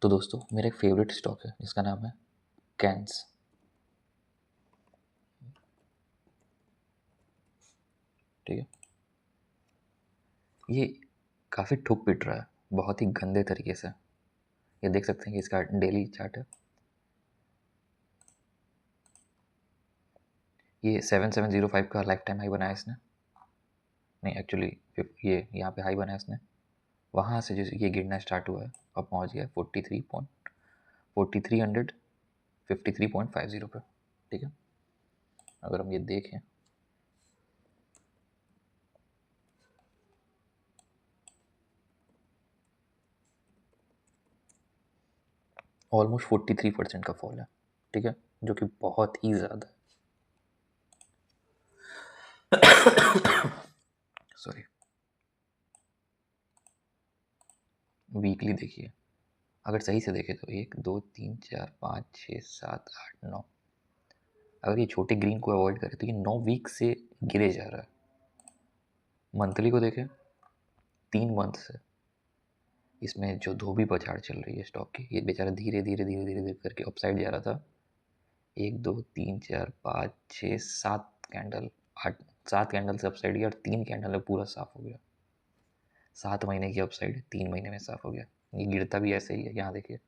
तो दोस्तों मेरा एक फेवरेट स्टॉक है जिसका नाम है कैंस। ठीक है, ये काफ़ी ठुक पिट रहा है बहुत ही गंदे तरीके से। ये देख सकते हैं कि इसका डेली चार्ट है। ये 7705 का लाइफ टाइम हाई बनाया इसने, नहीं एक्चुअली ये यहाँ पे हाई बनाया इसने। वहाँ से जो ये गिरना स्टार्ट हुआ है अब पहुँच गया 435350 पे। ठीक है, अगर हम ये देखें ऑलमोस्ट 43% का फॉल है। ठीक है, जो कि बहुत ही ज़्यादा है। सॉरी, वीकली देखिए, अगर सही से देखें तो 1 2 3 4 5 6 7 8 9, अगर ये छोटे ग्रीन को अवॉइड करें तो ये 9 वीक से गिरे जा रहा है। मंथली को देखें, 3 मंथ से इसमें जो धोबी पछाड़ चल रही है स्टॉक की, ये बेचारा धीरे धीरे धीरे धीरे धीरे करके अपसाइड जा रहा था। 1 2 3 4 5 6 7 कैंडल, 7 कैंडल से अपसाइड गया और 3 कैंडल में पूरा साफ हो गया। 7 महीने की अपसाइड 3 महीने में साफ हो गया। ये गिरता भी ऐसे ही है, यहाँ देखिए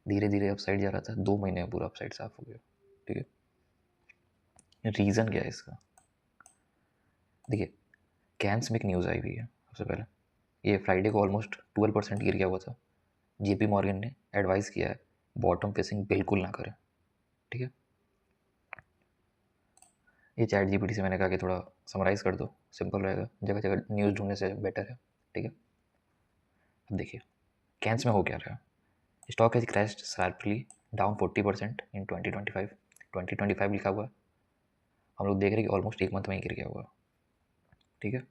धीरे धीरे अपसाइड जा रहा था, 2 महीने में पूरा अपसाइड साफ हो गया। ठीक है, रीज़न क्या है इसका? देखिए, कैंस में एक न्यूज़ आई हुई है। सबसे पहले ये फ्राइडे को ऑलमोस्ट 12% गिर गया हुआ था। जेपी मॉर्गन ने एडवाइस किया है बॉटम फेसिंग बिल्कुल ना करें। ठीक है, ये चैट जीपीटी से मैंने कहा कि थोड़ा समराइज़ कर दो, सिंपल रहेगा, जगह जगह न्यूज़ ढूंढने से बेटर है। ठीक है, अब देखिए कैंस में हो क्या रहा है। Stock has crashed sharply down 40% इन 2025। 2025 लिखा हुआ है, हम लोग देख रहे हैं कि ऑलमोस्ट 1 मंथ में ही गिर गया हुआ। ठीक है,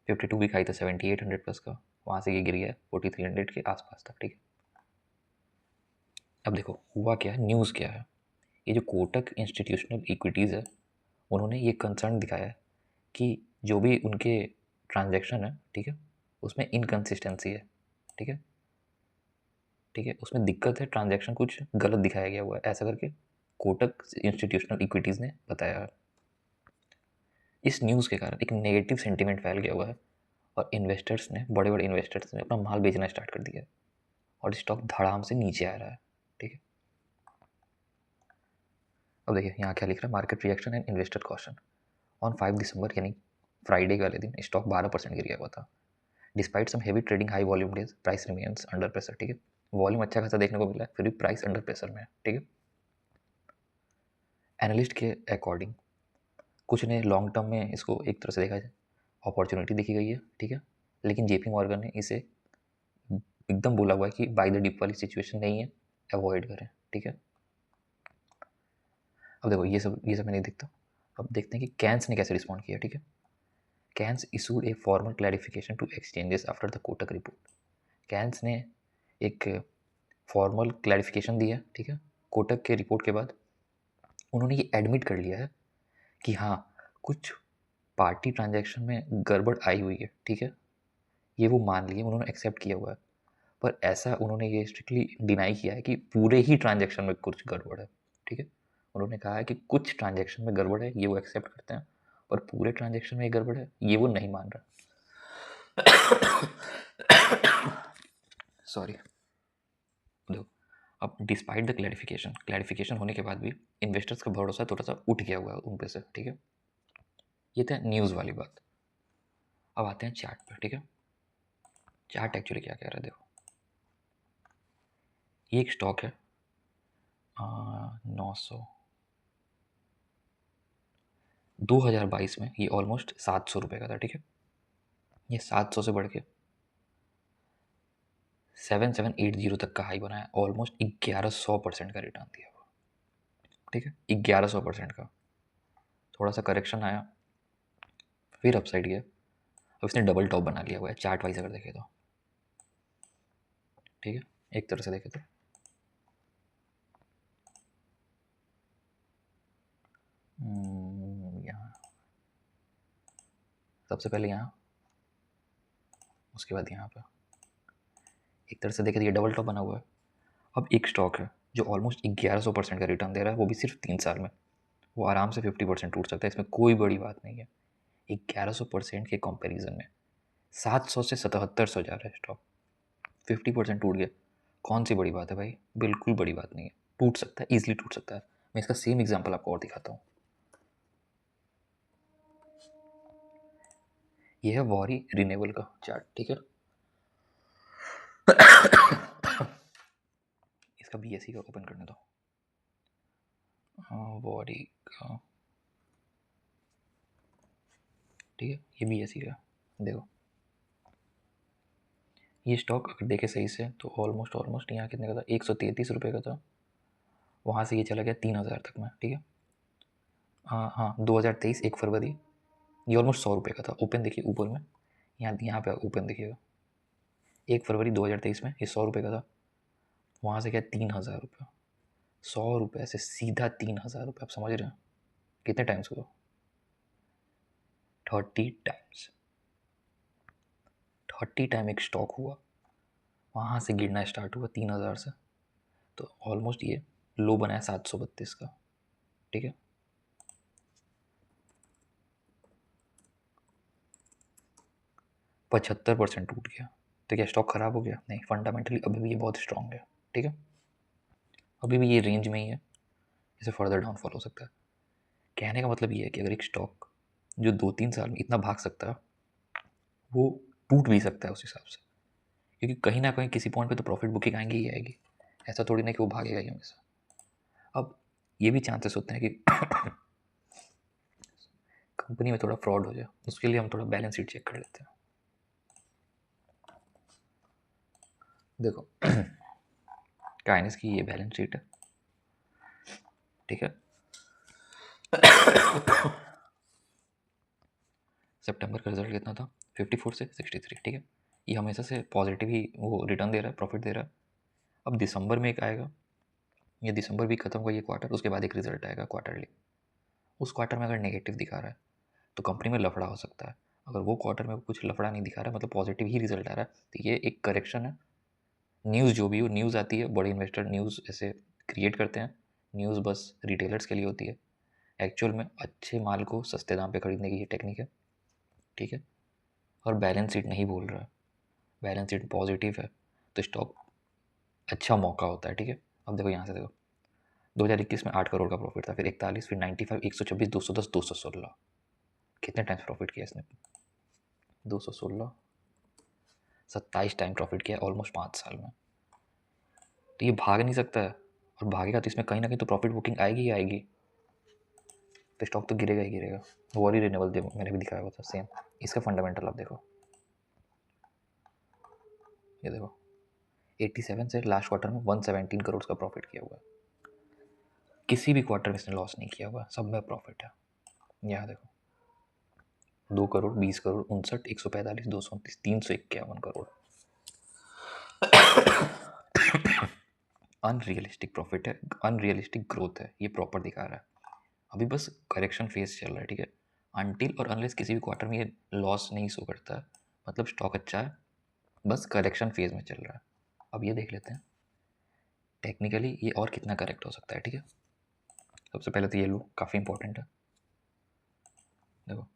52 वीक हाई था 7800 प्लस का, वहाँ से ये गिर गया 4300 के आसपास तक। ठीक है, अब देखो हुआ क्या है, न्यूज़ क्या है। ये जो कोटक इंस्टीट्यूशनल इक्विटीज़ है, उन्होंने ये कंसर्न दिखाया है कि जो भी उनके ट्रांजैक्शन है, ठीक है, उसमें इनकन्सिस्टेंसी है। ठीक है, ठीक है, उसमें दिक्कत है, ट्रांजैक्शन कुछ गलत दिखाया गया हुआ है, ऐसा करके कोटक इंस्टीट्यूशनल इक्विटीज़ ने बताया है। इस न्यूज़ के कारण एक नेगेटिव सेंटिमेंट फैल गया हुआ है और इन्वेस्टर्स ने, बड़े बड़े इन्वेस्टर्स ने अपना माल बेचना स्टार्ट कर दिया है और स्टॉक धड़ाम से नीचे आ रहा है। ठीक है, अब देखिए यहाँ क्या लिख रहा है, market reaction and investor caution on 5 दिसंबर, यानी फ्राइडे वाले दिन स्टॉक 12% गिर गया हुआ था। Despite some heavy trading high volume days, price remains under pressure. ठीक है, वॉल्यूम अच्छा खासा देखने को मिला है, फिर भी प्राइस अंडर प्रेशर में है। ठीक है, एनालिस्ट के अकॉर्डिंग कुछ ने लॉन्ग टर्म में इसको एक तरह से देखा जाए अपॉर्चुनिटी देखी गई है। ठीक है, लेकिन जेपी मॉर्गन ने इसे एकदम बोला हुआ है कि बाय द डिप वाली सिचुएशन नहीं है, अवॉइड करें। ठीक है, अब देखो ये सब मैं नहीं देखता। अब देखते हैं कि कैंस ने कैसे रिस्पॉन्ड किया। ठीक है, CAMS issued a formal clarification to exchanges after the Kotak report. CAMS ने एक फॉर्मल क्लैरिफिकेशन दी है। ठीक है, कोटक के रिपोर्ट के बाद उन्होंने ये एडमिट कर लिया है कि हाँ कुछ पार्टी ट्रांजैक्शन में गड़बड़ आई हुई है। ठीक है, ये वो मान लिए, उन्होंने एक्सेप्ट किया हुआ है, पर ऐसा उन्होंने ये स्ट्रिक्टली डिनाई किया है कि पूरे ही ट्रांजैक्शन में कुछ गड़बड़ है। ठीक है, उन्होंने कहा है कि कुछ ट्रांजैक्शन में गड़बड़ है, ये वो एक्सेप्ट करते हैं, और पूरे ट्रांजैक्शन में गड़बड़ है ये वो नहीं मान रहा। सॉरी, देखो अब डिस्पाइट द क्लैरिफिकेशन होने के बाद भी इन्वेस्टर्स का भरोसा थोड़ा सा उठ गया हुआ है उन पे से। ठीक है, ये था न्यूज़ वाली बात। अब आते हैं चार्ट पर। ठीक है, चार्ट एक्चुअली क्या कह रहा है, देखो ये एक स्टॉक है 900, 2022 में ये ऑलमोस्ट 700 रुपये का था। ठीक है, ये 700 से बढ़ के 7780 तक का हाई बनाया, ऑलमोस्ट 1100% का रिटर्न दिया हुआ। ठीक है, 1100% का। थोड़ा सा करेक्शन आया, फिर अपसाइड गया, अब इसने डबल टॉप बना लिया हुआ है चार्ट वाइज अगर देखे तो। ठीक है, एक तरह से देखे तो यहाँ सबसे पहले यहाँ, उसके बाद यहाँ पर एक तरह से देखें तो ये डबल टॉप बना हुआ है। अब एक स्टॉक है जो ऑलमोस्ट 1100% का रिटर्न दे रहा है, वो भी सिर्फ 3 साल में। वो आराम से 50% टूट सकता है, इसमें कोई बड़ी बात नहीं है। 1100% के कंपैरिजन में 700 से 7700 जा रहा है स्टॉक, 50% टूट गया। कौन सी बड़ी बात है भाई? बिल्कुल बड़ी बात नहीं है। टूट सकता है, ईजिली टूट सकता है। मैं इसका सेम एग्जांपल आपको और दिखाता हूँ। ये है वॉरी रिन्यूएबल का चार्ट, ठीक है। इसका बीएसई का ओपन करने दो। वॉरी का, ठीक है, ये बीएसई का। देखो ये स्टॉक अगर देखे सही से तो ऑलमोस्ट यहाँ कितने का था? 133 रुपये का था। वहाँ से ये चला गया 3000 तक में, ठीक है। हाँ 2023 1 फरवरी ये ऑलमोस्ट 100 रुपये का था। ओपन देखिए ऊपर में, यहाँ पे ओपन देखिएगा। 1 फरवरी 2023 में ये 100 रुपये का था। वहाँ से क्या 3000 रुपये। 100 रुपये से सीधा 3000 रुपये। आप समझ रहे हैं कितने टाइम्स हुआ? 30 टाइम्स। 30 टाइम एक स्टॉक हुआ, वहाँ से गिरना स्टार्ट हुआ 3000 से। तो ऑलमोस्ट ये लो बनाया 732 का, ठीक है। %75 टूट गया। तो क्या स्टॉक खराब हो गया? नहीं, फंडामेंटली अभी भी ये बहुत स्ट्रांग है, ठीक है। अभी भी ये रेंज में ही है, इसे फर्दर डाउनफॉल हो सकता है। कहने का मतलब ये है कि अगर एक स्टॉक जो 2-3 साल में इतना भाग सकता है, वो टूट भी सकता है उस हिसाब से, क्योंकि कहीं ना कहीं किसी पॉइंट पे तो प्रॉफिट बुकिंग आएंगी ही आएगी। ऐसा थोड़ी ना कि वो भागेगा ही हमेशा। अब ये भी चांसेस होते हैं कि कंपनी में थोड़ा फ्रॉड हो जाए, उसके लिए हम थोड़ा बैलेंस शीट चेक कर लेते हैं। देखो काइनेस की ये बैलेंस शीट है, ठीक है। सितंबर का रिजल्ट कितना था? 54 से 63, ठीक है। ये हमेशा से पॉजिटिव ही वो रिटर्न दे रहा है, प्रॉफिट दे रहा है। अब दिसंबर में एक आएगा, ये दिसंबर भी खत्म हुआ ये क्वार्टर, उसके बाद एक रिजल्ट आएगा क्वार्टरली। उस क्वार्टर में अगर नेगेटिव दिखा रहा है तो कंपनी में लफड़ा हो सकता है। अगर वो क्वार्टर में कुछ लफड़ा नहीं दिखा रहा है, मतलब पॉजिटिव ही रिजल्ट आ रहा है, तो ये एक करेक्शन है। न्यूज़ जो भी हो, न्यूज़ आती है, बड़े इन्वेस्टर न्यूज़ ऐसे क्रिएट करते हैं। न्यूज़ बस रिटेलर्स के लिए होती है। एक्चुअल में अच्छे माल को सस्ते दाम पे खरीदने की ये टेक्निक है, ठीक है। और बैलेंस शीट नहीं बोल रहा है, बैलेंस शीट पॉजिटिव है तो स्टॉक अच्छा मौका होता है, ठीक है। अब देखो यहाँ से देखो 2021 में 8 करोड़ का प्रॉफिट था, फिर 41, फिर 95, 126, 210, 216। कितने टाइम्स प्रॉफिट किया इसने? 216, 27 टाइम प्रॉफिट किया ऑलमोस्ट 5 साल में। तो ये भाग नहीं सकता है, और भागेगा तो इसमें कहीं ना कहीं तो प्रॉफिट बुकिंग आएगी ही आएगी, तो स्टॉक तो गिरेगा ही गिरेगा। वॉरी रिन्यूएबल देखो, मैंने भी दिखाया हुआ था सेम। इसका फंडामेंटल आप देखो, ये देखो 87 से लास्ट क्वार्टर में 117 करोड़ का प्रॉफिट किया हुआ है। किसी भी क्वार्टर में इसने लॉस नहीं किया हुआ, सब में प्रॉफिट है। यहाँ देखो 2 करोड़, 20 करोड़, 59, 145, 229, 351 करोड़। अनरियलिस्टिक प्रॉफिट है, अनरियलिस्टिक ग्रोथ है, ये प्रॉपर दिखा रहा है। अभी बस करेक्शन फेज चल रहा है, ठीक है। अनटिल और अनलेस किसी भी क्वार्टर में ये लॉस नहीं शो करता है, मतलब स्टॉक अच्छा है, बस करेक्शन फेज में चल रहा है। अब ये देख लेते हैं टेक्निकली ये और कितना करेक्ट हो सकता है, ठीक है। सबसे पहले तो ये लो काफ़ी इंपॉर्टेंट है। देखो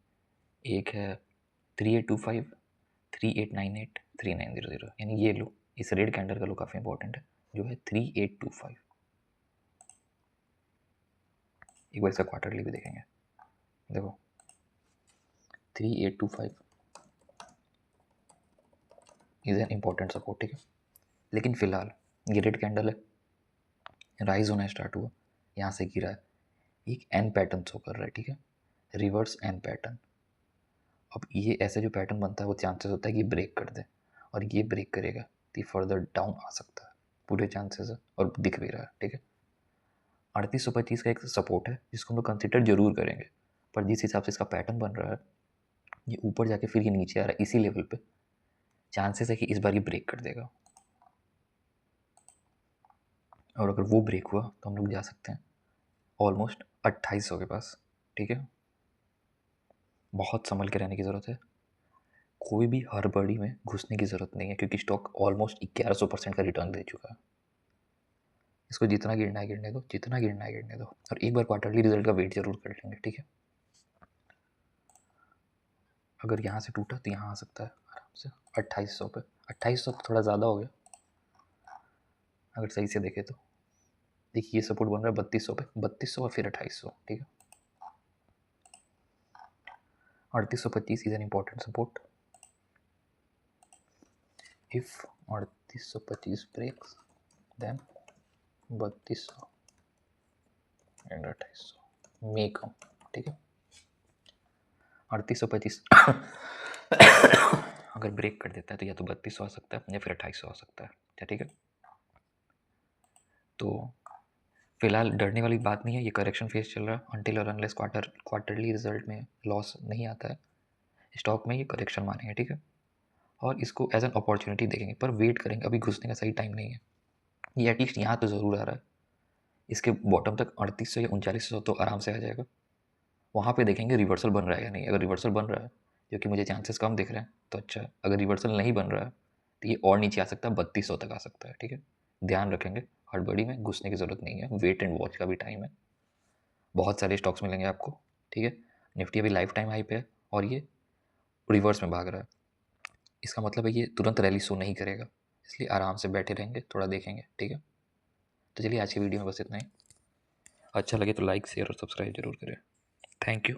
एक है 3825, 3898, 3900, यानी ये लो, इस रेड कैंडल का लो काफ़ी इंपॉर्टेंट है, जो है 3825। एक बार इसका क्वार्टरली भी देखेंगे। देखो 3825 इज एन इम्पॉर्टेंट सपोर्ट, ठीक है। लेकिन फिलहाल ये रेड कैंडल है, राइज होना स्टार्ट हुआ, यहाँ से गिरा है, एक एन पैटर्न शो कर रहा है, ठीक है, रिवर्स एन पैटर्न। अब ये ऐसे जो पैटर्न बनता है वो चांसेस होता है कि ब्रेक कर दे, और ये ब्रेक करेगा तो फर्दर डाउन आ सकता है, पूरे चांसेस है, और दिख भी रहा है, ठीक है। 3825 का एक सपोर्ट है जिसको हम लोग कंसिडर जरूर करेंगे, पर जिस हिसाब से इसका पैटर्न बन रहा है, ये ऊपर जाके फिर ये नीचे आ रहा है इसी लेवल पे, चांसेस है कि इस बार ये ब्रेक कर देगा। और अगर वो ब्रेक हुआ तो हम लोग जा सकते हैं ऑलमोस्ट 2800 के पास, ठीक है। बहुत संभल के रहने की ज़रूरत है, कोई भी हड़बड़ी में घुसने की ज़रूरत नहीं है, क्योंकि स्टॉक ऑलमोस्ट 1100% का रिटर्न दे चुका है। इसको जितना गिरना है गिरने दो, जितना गिरना है गिरने दो, और एक बार क्वार्टरली रिजल्ट का वेट जरूर कर लेंगे, ठीक है। अगर यहाँ से टूटा तो यहाँ आ सकता है आराम से 2800 पे। 2800 थोड़ा ज़्यादा हो गया अगर सही से देखें तो। देखिए ये सपोर्ट बन रहा है 3200 पे, 3200 और फिर 2800, ठीक है। 3825 is an important support. If 3825 breaks then 3200 and 2800 may come, ठीक है। 3825 अगर ब्रेक कर देता है तो या तो 3200 आ सकता है या फिर 2800 आ सकता है, ठीक है। तो फिलहाल डरने वाली बात नहीं है, ये करेक्शन फेज चल रहा है अनटिल और अनलेस क्वार्टरली रिजल्ट में लॉस नहीं आता है। स्टॉक में ये करेक्शन मानेंगे, ठीक है, और इसको एज एन अपॉर्चुनिटी देखेंगे, पर वेट करेंगे, अभी घुसने का सही टाइम नहीं है। ये एटलीस्ट यहाँ तो ज़रूर आ रहा है, इसके बॉटम तक 3800 या 3900 तो आराम से आ जाएगा। वहाँ पे देखेंगे रिवर्सल बन रहा है या नहीं। अगर रिवर्सल बन रहा है, जो कि मुझे चांसेस कम दिख रहे हैं, तो अच्छा है। अगर रिवर्सल नहीं बन रहा है तो ये और नीचे आ सकता है, 3200 तक आ सकता है, ठीक है। ध्यान रखेंगे, हड़बड़ी में घुसने की ज़रूरत नहीं है, वेट एंड वॉच का भी टाइम है। बहुत सारे स्टॉक्स मिलेंगे आपको, ठीक है। निफ्टी अभी लाइफ टाइम हाई पे है और ये रिवर्स में भाग रहा है, इसका मतलब है ये तुरंत रैली शो नहीं करेगा, इसलिए आराम से बैठे रहेंगे, थोड़ा देखेंगे, ठीक है। तो चलिए आज की वीडियो में बस इतना ही। अच्छा लगे तो लाइक शेयर और सब्सक्राइब जरूर करें। Thank you.